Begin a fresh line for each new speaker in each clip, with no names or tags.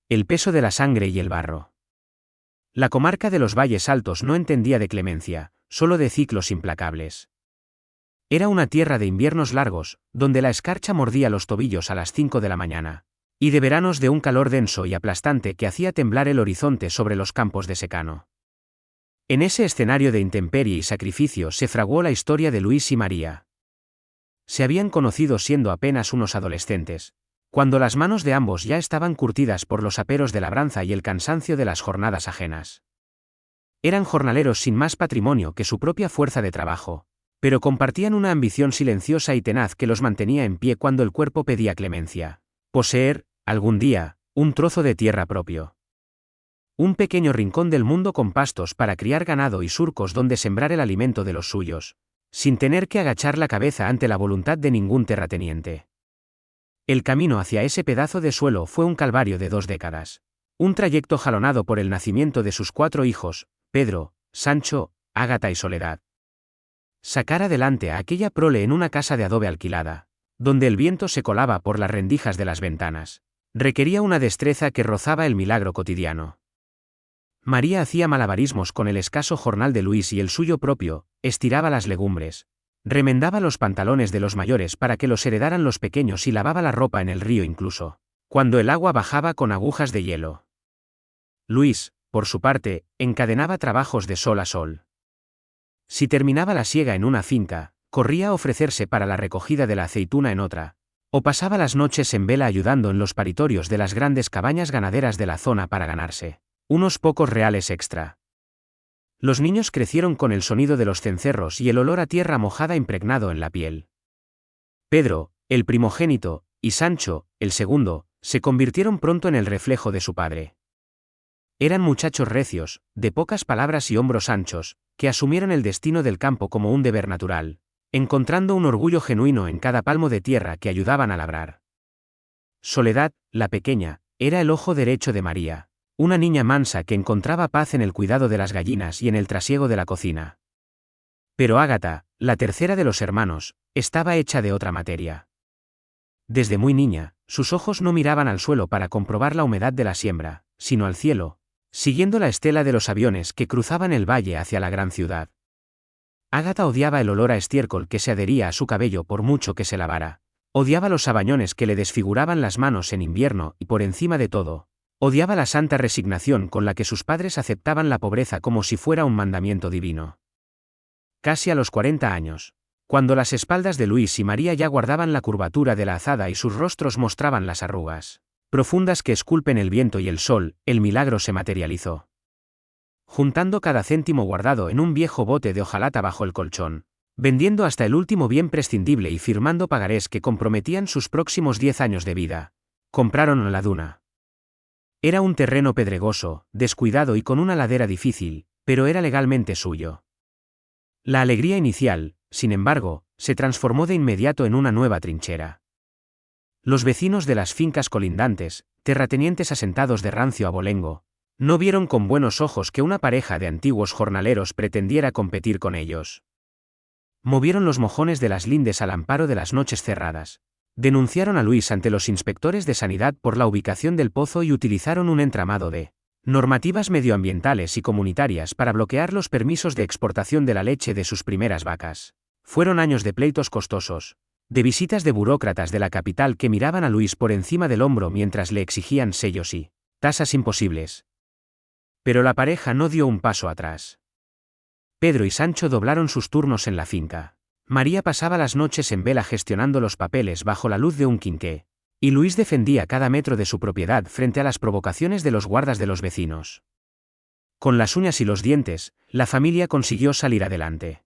El peso de la sangre y el barro. La comarca de los valles altos no entendía de clemencia, solo de ciclos implacables. Era una tierra de inviernos largos, donde la escarcha mordía los tobillos a las 5 de la mañana, y de veranos de un calor denso y aplastante que hacía temblar el horizonte sobre los campos de secano. En ese escenario de intemperie y sacrificio se fraguó la historia de Luis y María. Se habían conocido siendo apenas unos adolescentes, cuando las manos de ambos ya estaban curtidas por los aperos de labranza y el cansancio de las jornadas ajenas. Eran jornaleros sin más patrimonio que su propia fuerza de trabajo, pero compartían una ambición silenciosa y tenaz que los mantenía en pie cuando el cuerpo pedía clemencia: poseer, algún día, un trozo de tierra propio. Un pequeño rincón del mundo con pastos para criar ganado y surcos donde sembrar el alimento de los suyos, sin tener que agachar la cabeza ante la voluntad de ningún terrateniente. El camino hacia ese pedazo de suelo fue un calvario de 2 décadas. Un trayecto jalonado por el nacimiento de sus 4 hijos, Pedro, Sancho, Ágata y Soledad. Sacar adelante a aquella prole en una casa de adobe alquilada, donde el viento se colaba por las rendijas de las ventanas, requería una destreza que rozaba el milagro cotidiano. María hacía malabarismos con el escaso jornal de Luis y el suyo propio, estiraba las legumbres, remendaba los pantalones de los mayores para que los heredaran los pequeños y lavaba la ropa en el río incluso, cuando el agua bajaba con agujas de hielo. Luis, por su parte, encadenaba trabajos de sol a sol. Si terminaba la siega en una finca, corría a ofrecerse para la recogida de la aceituna en otra, o pasaba las noches en vela ayudando en los paritorios de las grandes cabañas ganaderas de la zona para ganarse unos pocos reales extra. Los niños crecieron con el sonido de los cencerros y el olor a tierra mojada impregnado en la piel. Pedro, el primogénito, y Sancho, el segundo, se convirtieron pronto en el reflejo de su padre. Eran muchachos recios, de pocas palabras y hombros anchos, que asumieron el destino del campo como un deber natural, encontrando un orgullo genuino en cada palmo de tierra que ayudaban a labrar. Soledad, la pequeña, era el ojo derecho de María, una niña mansa que encontraba paz en el cuidado de las gallinas y en el trasiego de la cocina. Pero Ágata, la tercera de los hermanos, estaba hecha de otra materia. Desde muy niña, sus ojos no miraban al suelo para comprobar la humedad de la siembra, sino al cielo, siguiendo la estela de los aviones que cruzaban el valle hacia la gran ciudad. Ágata odiaba el olor a estiércol que se adhería a su cabello por mucho que se lavara, odiaba los sabañones que le desfiguraban las manos en invierno y, por encima de todo, odiaba la santa resignación con la que sus padres aceptaban la pobreza como si fuera un mandamiento divino. Casi a los 40 años, cuando las espaldas de Luis y María ya guardaban la curvatura de la azada y sus rostros mostraban las arrugas profundas que esculpen el viento y el sol, el milagro se materializó. Juntando cada céntimo guardado en un viejo bote de hojalata bajo el colchón, vendiendo hasta el último bien prescindible y firmando pagarés que comprometían sus próximos 10 años de vida, compraron la duna. Era un terreno pedregoso, descuidado y con una ladera difícil, pero era legalmente suyo. La alegría inicial, sin embargo, se transformó de inmediato en una nueva trinchera. Los vecinos de las fincas colindantes, terratenientes asentados de rancio abolengo, no vieron con buenos ojos que una pareja de antiguos jornaleros pretendiera competir con ellos. Movieron los mojones de las lindes al amparo de las noches cerradas. Denunciaron a Luis ante los inspectores de sanidad por la ubicación del pozo y utilizaron un entramado de normativas medioambientales y comunitarias para bloquear los permisos de exportación de la leche de sus primeras vacas. Fueron años de pleitos costosos, de visitas de burócratas de la capital que miraban a Luis por encima del hombro mientras le exigían sellos y tasas imposibles. Pero la pareja no dio un paso atrás. Pedro y Sancho doblaron sus turnos en la finca. María pasaba las noches en vela gestionando los papeles bajo la luz de un quinqué, y Luis defendía cada metro de su propiedad frente a las provocaciones de los guardas de los vecinos. Con las uñas y los dientes, la familia consiguió salir adelante.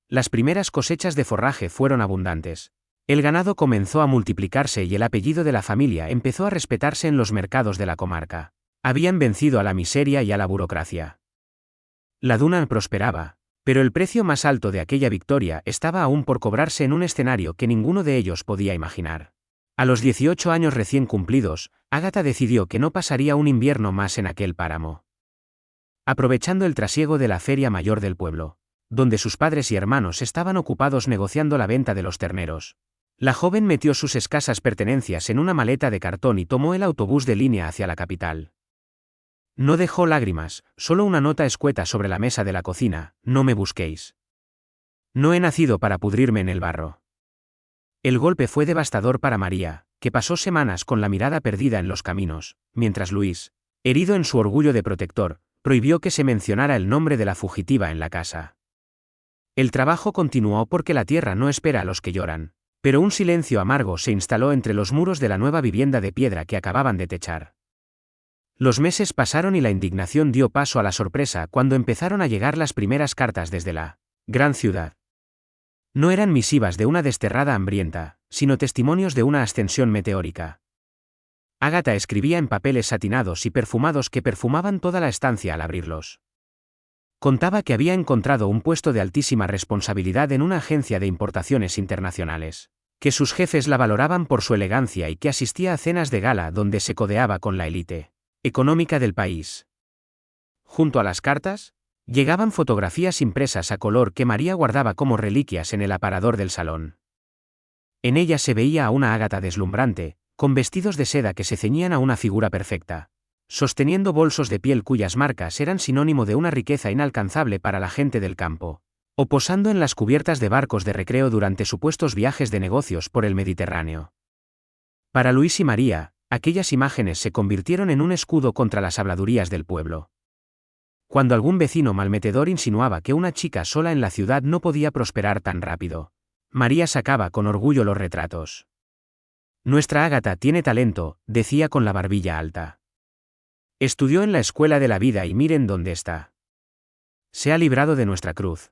Las primeras cosechas de forraje fueron abundantes. El ganado comenzó a multiplicarse y el apellido de la familia empezó a respetarse en los mercados de la comarca. Habían vencido a la miseria y a la burocracia. La duna prosperaba, pero el precio más alto de aquella victoria estaba aún por cobrarse en un escenario que ninguno de ellos podía imaginar. A los 18 años recién cumplidos, Ágata decidió que no pasaría un invierno más en aquel páramo. Aprovechando el trasiego de la feria mayor del pueblo, donde sus padres y hermanos estaban ocupados negociando la venta de los terneros, La joven metió sus escasas pertenencias en una maleta de cartón y tomó el autobús de línea hacia la capital. No dejó lágrimas, solo una nota escueta sobre la mesa de la cocina: no me busquéis. No he nacido para pudrirme en el barro. El golpe fue devastador para María, que pasó semanas con la mirada perdida en los caminos, mientras Luis, herido en su orgullo de protector, prohibió que se mencionara el nombre de la fugitiva en la casa. El trabajo continuó porque la tierra no espera a los que lloran, pero un silencio amargo se instaló entre los muros de la nueva vivienda de piedra que acababan de techar. Los meses pasaron y la indignación dio paso a la sorpresa cuando empezaron a llegar las primeras cartas desde la gran ciudad. No eran misivas de una desterrada hambrienta, sino testimonios de una ascensión meteórica. Ágata escribía en papeles satinados y perfumados que perfumaban toda la estancia al abrirlos. Contaba que había encontrado un puesto de altísima responsabilidad en una agencia de importaciones internacionales, que sus jefes la valoraban por su elegancia y que asistía a cenas de gala donde se codeaba con la élite económica del país. Junto a las cartas, llegaban fotografías impresas a color que María guardaba como reliquias en el aparador del salón. En ellas se veía a una Ágata deslumbrante, con vestidos de seda que se ceñían a una figura perfecta, sosteniendo bolsos de piel cuyas marcas eran sinónimo de una riqueza inalcanzable para la gente del campo, o posando en las cubiertas de barcos de recreo durante supuestos viajes de negocios por el Mediterráneo. Para Luis y María, aquellas imágenes se convirtieron en un escudo contra las habladurías del pueblo. Cuando algún vecino malmetedor insinuaba que una chica sola en la ciudad no podía prosperar tan rápido, María sacaba con orgullo los retratos. Nuestra Ágata tiene talento, decía con la barbilla alta. Estudió en la escuela de la vida y miren dónde está. Se ha librado de nuestra cruz.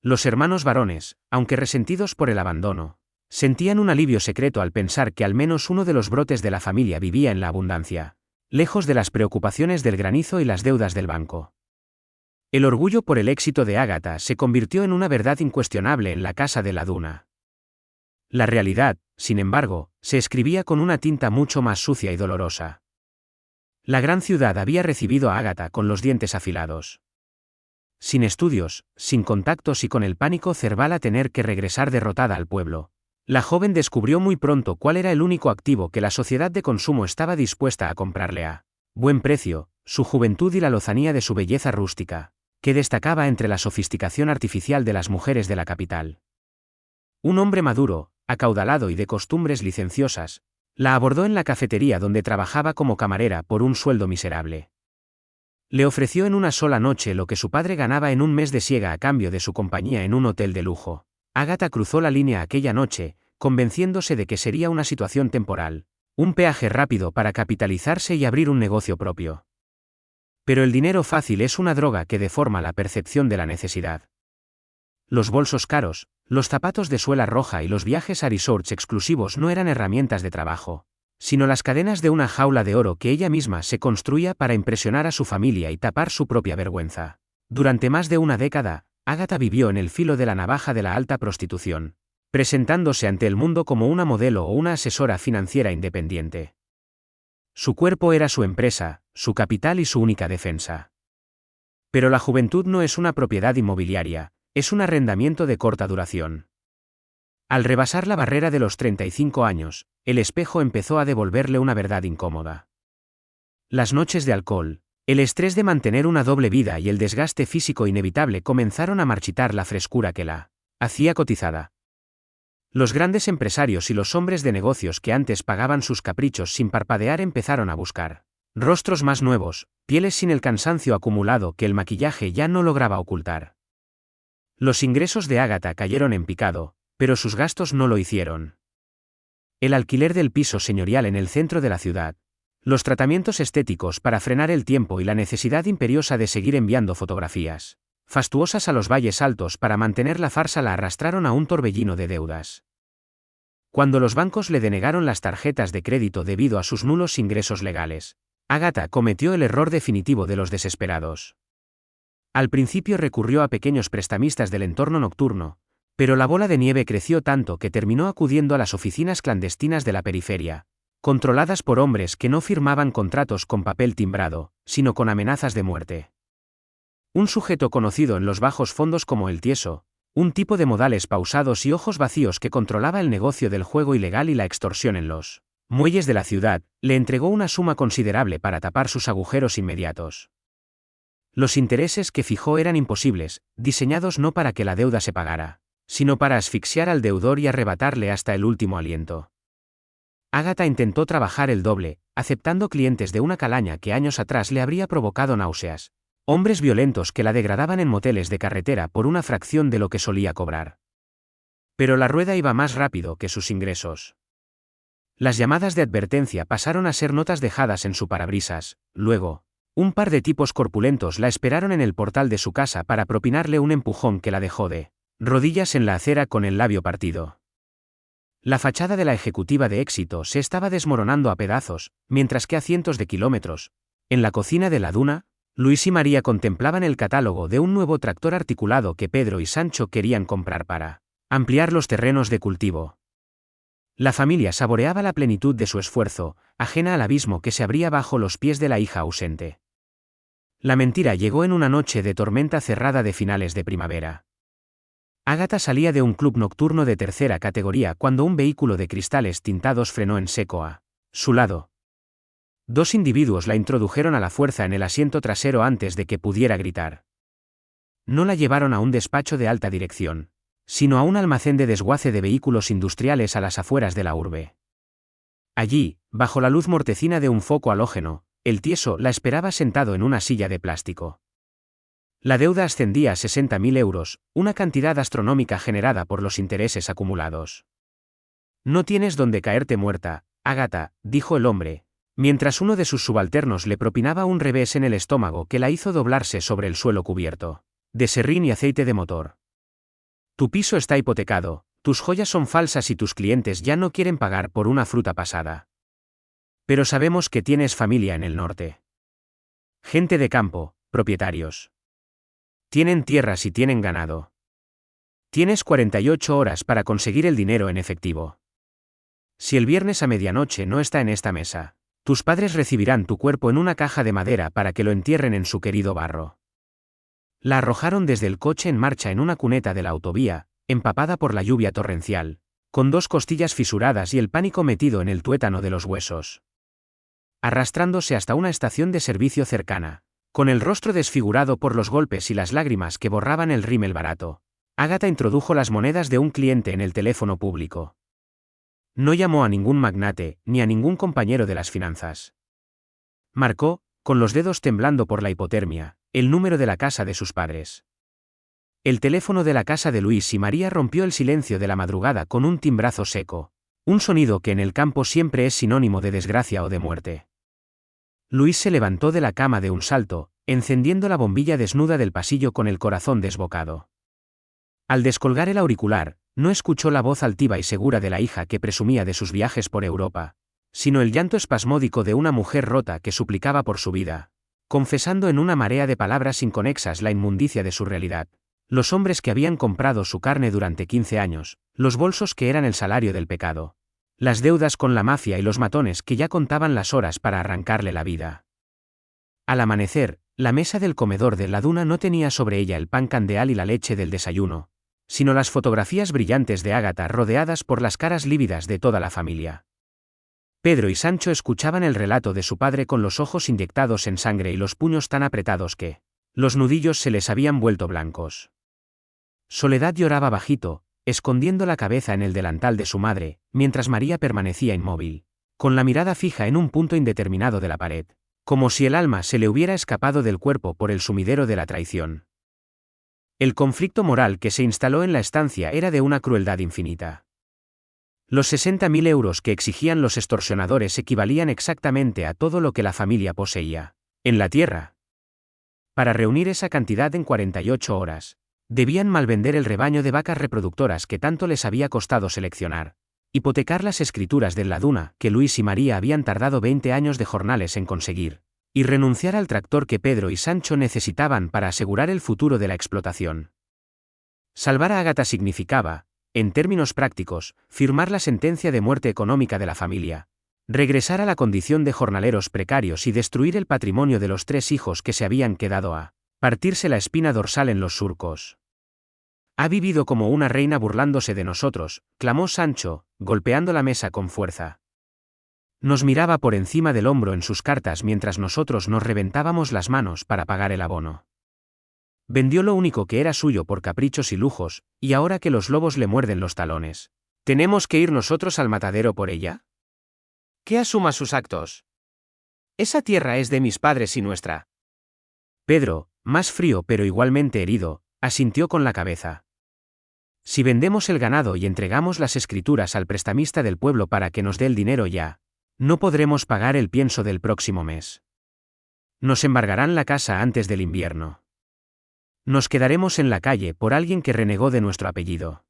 Los hermanos varones, aunque resentidos por el abandono, sentían un alivio secreto al pensar que al menos uno de los brotes de la familia vivía en la abundancia, lejos de las preocupaciones del granizo y las deudas del banco. El orgullo por el éxito de Ágata se convirtió en una verdad incuestionable en la casa de la Duna. La realidad, sin embargo, se escribía con una tinta mucho más sucia y dolorosa. La gran ciudad había recibido a Ágata con los dientes afilados. Sin estudios, sin contactos y con el pánico cerval a tener que regresar derrotada al pueblo, la joven descubrió muy pronto cuál era el único activo que la sociedad de consumo estaba dispuesta a comprarle a buen precio: su juventud y la lozanía de su belleza rústica, que destacaba entre la sofisticación artificial de las mujeres de la capital. Un hombre maduro, acaudalado y de costumbres licenciosas, la abordó en la cafetería donde trabajaba como camarera por un sueldo miserable. Le ofreció en una sola noche lo que su padre ganaba en un mes de siega a cambio de su compañía en un hotel de lujo. Ágata cruzó la línea aquella noche, convenciéndose de que sería una situación temporal, un peaje rápido para capitalizarse y abrir un negocio propio. Pero el dinero fácil es una droga que deforma la percepción de la necesidad. Los bolsos caros, los zapatos de suela roja y los viajes a resorts exclusivos no eran herramientas de trabajo, sino las cadenas de una jaula de oro que ella misma se construía para impresionar a su familia y tapar su propia vergüenza. Durante más de una década, Ágata vivió en el filo de la navaja de la alta prostitución, presentándose ante el mundo como una modelo o una asesora financiera independiente. Su cuerpo era su empresa, su capital y su única defensa. Pero la juventud no es una propiedad inmobiliaria, es un arrendamiento de corta duración. Al rebasar la barrera de los 35 años, el espejo empezó a devolverle una verdad incómoda. Las noches de alcohol, el estrés de mantener una doble vida y el desgaste físico inevitable comenzaron a marchitar la frescura que la hacía cotizada. Los grandes empresarios y los hombres de negocios que antes pagaban sus caprichos sin parpadear empezaron a buscar rostros más nuevos, pieles sin el cansancio acumulado que el maquillaje ya no lograba ocultar. Los ingresos de Ágata cayeron en picado, pero sus gastos no lo hicieron. El alquiler del piso señorial en el centro de la ciudad, los tratamientos estéticos para frenar el tiempo y la necesidad imperiosa de seguir enviando fotografías fastuosas a los valles altos para mantener la farsa la arrastraron a un torbellino de deudas. Cuando los bancos le denegaron las tarjetas de crédito debido a sus nulos ingresos legales, Ágata cometió el error definitivo de los desesperados. Al principio recurrió a pequeños prestamistas del entorno nocturno, pero la bola de nieve creció tanto que terminó acudiendo a las oficinas clandestinas de la periferia, controladas por hombres que no firmaban contratos con papel timbrado, sino con amenazas de muerte. Un sujeto conocido en los bajos fondos como el Tieso, un tipo de modales pausados y ojos vacíos que controlaba el negocio del juego ilegal y la extorsión en los muelles de la ciudad, le entregó una suma considerable para tapar sus agujeros inmediatos. Los intereses que fijó eran imposibles, diseñados no para que la deuda se pagara, sino para asfixiar al deudor y arrebatarle hasta el último aliento. Ágata intentó trabajar el doble, aceptando clientes de una calaña que años atrás le habría provocado náuseas, hombres violentos que la degradaban en moteles de carretera por una fracción de lo que solía cobrar. Pero la rueda iba más rápido que sus ingresos. Las llamadas de advertencia pasaron a ser notas dejadas en su parabrisas, luego, un par de tipos corpulentos la esperaron en el portal de su casa para propinarle un empujón que la dejó de rodillas en la acera con el labio partido. La fachada de la ejecutiva de éxito se estaba desmoronando a pedazos, mientras que a cientos de kilómetros, en la cocina de la duna, Luis y María contemplaban el catálogo de un nuevo tractor articulado que Pedro y Sancho querían comprar para ampliar los terrenos de cultivo. La familia saboreaba la plenitud de su esfuerzo, ajena al abismo que se abría bajo los pies de la hija ausente. La mentira llegó en una noche de tormenta cerrada de finales de primavera. Ágata salía de un club nocturno de tercera categoría cuando un vehículo de cristales tintados frenó en seco a su lado. Dos individuos la introdujeron a la fuerza en el asiento trasero antes de que pudiera gritar. No la llevaron a un despacho de alta dirección, sino a un almacén de desguace de vehículos industriales a las afueras de la urbe. Allí, bajo la luz mortecina de un foco halógeno, el tieso la esperaba sentado en una silla de plástico. La deuda ascendía a 60.000 euros, una cantidad astronómica generada por los intereses acumulados. No tienes donde caerte muerta, Ágata, dijo el hombre, mientras uno de sus subalternos le propinaba un revés en el estómago que la hizo doblarse sobre el suelo cubierto de serrín y aceite de motor. Tu piso está hipotecado, tus joyas son falsas y tus clientes ya no quieren pagar por una fruta pasada. Pero sabemos que tienes familia en el norte. Gente de campo, propietarios. Tienen tierras y tienen ganado. Tienes 48 horas para conseguir el dinero en efectivo. Si el viernes a medianoche no está en esta mesa, tus padres recibirán tu cuerpo en una caja de madera para que lo entierren en su querido barro. La arrojaron desde el coche en marcha en una cuneta de la autovía, empapada por la lluvia torrencial, con dos costillas fisuradas y el pánico metido en el tuétano de los huesos. Arrastrándose hasta una estación de servicio cercana, con el rostro desfigurado por los golpes y las lágrimas que borraban el rímel barato, Ágata introdujo las monedas de un cliente en el teléfono público. No llamó a ningún magnate, ni a ningún compañero de las finanzas. Marcó, con los dedos temblando por la hipotermia, el número de la casa de sus padres. El teléfono de la casa de Luis y María rompió el silencio de la madrugada con un timbrazo seco, un sonido que en el campo siempre es sinónimo de desgracia o de muerte. Luis se levantó de la cama de un salto, encendiendo la bombilla desnuda del pasillo con el corazón desbocado. Al descolgar el auricular, no escuchó la voz altiva y segura de la hija que presumía de sus viajes por Europa, sino el llanto espasmódico de una mujer rota que suplicaba por su vida, confesando en una marea de palabras inconexas la inmundicia de su realidad, los hombres que habían comprado su carne durante 15 años, los bolsos que eran el salario del pecado, las deudas con la mafia y los matones que ya contaban las horas para arrancarle la vida. Al amanecer, la mesa del comedor de la duna no tenía sobre ella el pan candeal y la leche del desayuno, sino las fotografías brillantes de Ágata rodeadas por las caras lívidas de toda la familia. Pedro y Sancho escuchaban el relato de su padre con los ojos inyectados en sangre y los puños tan apretados que los nudillos se les habían vuelto blancos. Soledad lloraba bajito, escondiendo la cabeza en el delantal de su madre, mientras María permanecía inmóvil, con la mirada fija en un punto indeterminado de la pared, como si el alma se le hubiera escapado del cuerpo por el sumidero de la traición. El conflicto moral que se instaló en la estancia era de una crueldad infinita. Los 60.000 euros que exigían los extorsionadores equivalían exactamente a todo lo que la familia poseía en la tierra. Para reunir esa cantidad en 48 horas, debían malvender el rebaño de vacas reproductoras que tanto les había costado seleccionar, hipotecar las escrituras de la duna que Luis y María habían tardado 20 años de jornales en conseguir, y renunciar al tractor que Pedro y Sancho necesitaban para asegurar el futuro de la explotación. Salvar a Ágata significaba, en términos prácticos, firmar la sentencia de muerte económica de la familia, regresar a la condición de jornaleros precarios y destruir el patrimonio de los 3 hijos que se habían quedado a partirse la espina dorsal en los surcos. Ha vivido como una reina burlándose de nosotros, clamó Sancho, golpeando la mesa con fuerza. Nos miraba por encima del hombro en sus cartas mientras nosotros nos reventábamos las manos para pagar el abono. Vendió lo único que era suyo por caprichos y lujos, y ahora que los lobos le muerden los talones, ¿tenemos que ir nosotros al matadero por ella? Que asuma sus actos. Esa tierra es de mis padres y nuestra. Pedro, más frío pero igualmente herido, asintió con la cabeza. Si vendemos el ganado y entregamos las escrituras al prestamista del pueblo para que nos dé el dinero ya, no podremos pagar el pienso del próximo mes. Nos embargarán la casa antes del invierno. Nos quedaremos en la calle por alguien que renegó de nuestro apellido.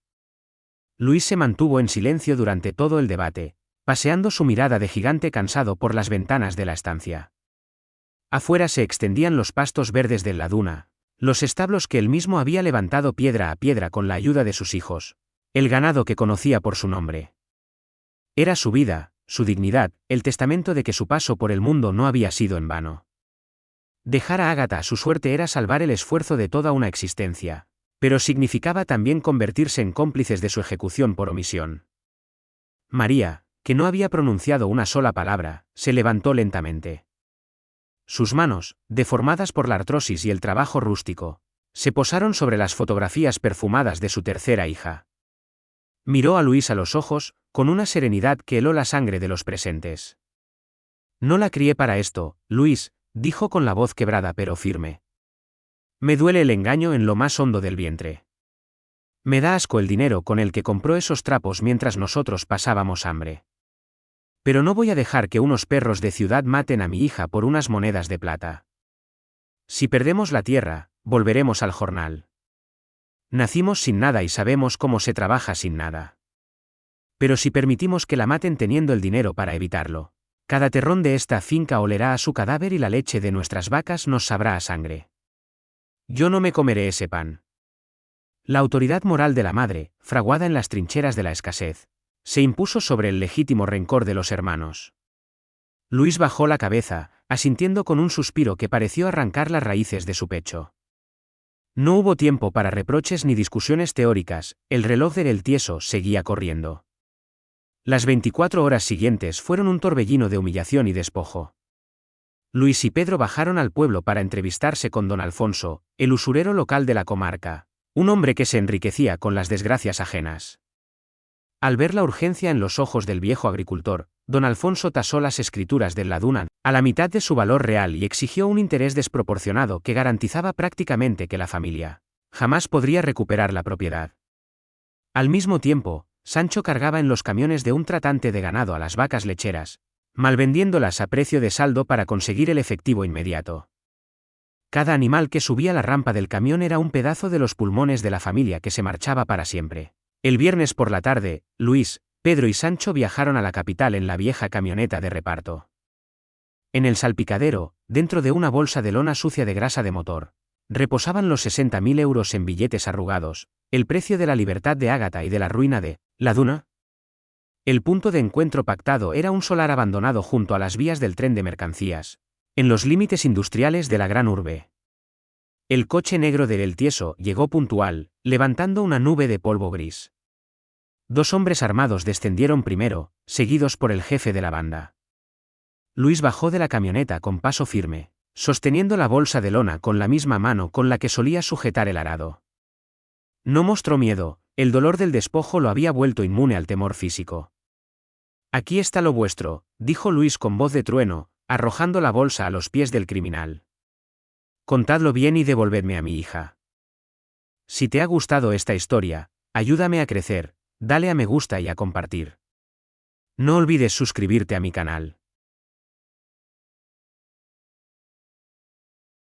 Luis se mantuvo en silencio durante todo el debate, paseando su mirada de gigante cansado por las ventanas de la estancia. Afuera se extendían los pastos verdes de la duna, los establos que él mismo había levantado piedra a piedra con la ayuda de sus hijos, el ganado que conocía por su nombre. Era su vida, su dignidad, el testamento de que su paso por el mundo no había sido en vano. Dejar a Ágata a su suerte era salvar el esfuerzo de toda una existencia, pero significaba también convertirse en cómplices de su ejecución por omisión. María, que no había pronunciado una sola palabra, se levantó lentamente. Sus manos, deformadas por la artrosis y el trabajo rústico, se posaron sobre las fotografías perfumadas de su tercera hija. Miró a Luis a los ojos, con una serenidad que heló la sangre de los presentes. No la crié para esto, Luis, dijo con la voz quebrada pero firme. Me duele el engaño en lo más hondo del vientre. Me da asco el dinero con el que compró esos trapos mientras nosotros pasábamos hambre. Pero no voy a dejar que unos perros de ciudad maten a mi hija por unas monedas de plata. Si perdemos la tierra, volveremos al jornal. Nacimos sin nada y sabemos cómo se trabaja sin nada. Pero si permitimos que la maten teniendo el dinero para evitarlo, cada terrón de esta finca olerá a su cadáver y la leche de nuestras vacas nos sabrá a sangre. Yo no me comeré ese pan. La autoridad moral de la madre, fraguada en las trincheras de la escasez, se impuso sobre el legítimo rencor de los hermanos. Luis bajó la cabeza, asintiendo con un suspiro que pareció arrancar las raíces de su pecho. No hubo tiempo para reproches ni discusiones teóricas, el reloj del tieso seguía corriendo. Las 24 horas siguientes fueron un torbellino de humillación y despojo. Luis y Pedro bajaron al pueblo para entrevistarse con don Alfonso, el usurero local de la comarca, un hombre que se enriquecía con las desgracias ajenas. Al ver la urgencia en los ojos del viejo agricultor, don Alfonso tasó las escrituras del Laduna a la mitad de su valor real y exigió un interés desproporcionado que garantizaba prácticamente que la familia jamás podría recuperar la propiedad. Al mismo tiempo, Sancho cargaba en los camiones de un tratante de ganado a las vacas lecheras, malvendiéndolas a precio de saldo para conseguir el efectivo inmediato. Cada animal que subía la rampa del camión era un pedazo de los pulmones de la familia que se marchaba para siempre. El viernes por la tarde, Luis, Pedro y Sancho viajaron a la capital en la vieja camioneta de reparto. En el salpicadero, dentro de una bolsa de lona sucia de grasa de motor, reposaban los 60.000 euros en billetes arrugados, el precio de la libertad de Ágata y de la ruina de la Duna. El punto de encuentro pactado era un solar abandonado junto a las vías del tren de mercancías, en los límites industriales de la gran urbe. El coche negro del tieso llegó puntual, levantando una nube de polvo gris. 2 hombres armados descendieron primero, seguidos por el jefe de la banda. Luis bajó de la camioneta con paso firme, sosteniendo la bolsa de lona con la misma mano con la que solía sujetar el arado. No mostró miedo, el dolor del despojo lo había vuelto inmune al temor físico. Aquí está lo vuestro, dijo Luis con voz de trueno, arrojando la bolsa a los pies del criminal. Contadlo bien y devolvedme a mi hija. Si te ha gustado esta historia, ayúdame a crecer, dale a me gusta y a compartir. No olvides suscribirte a mi canal.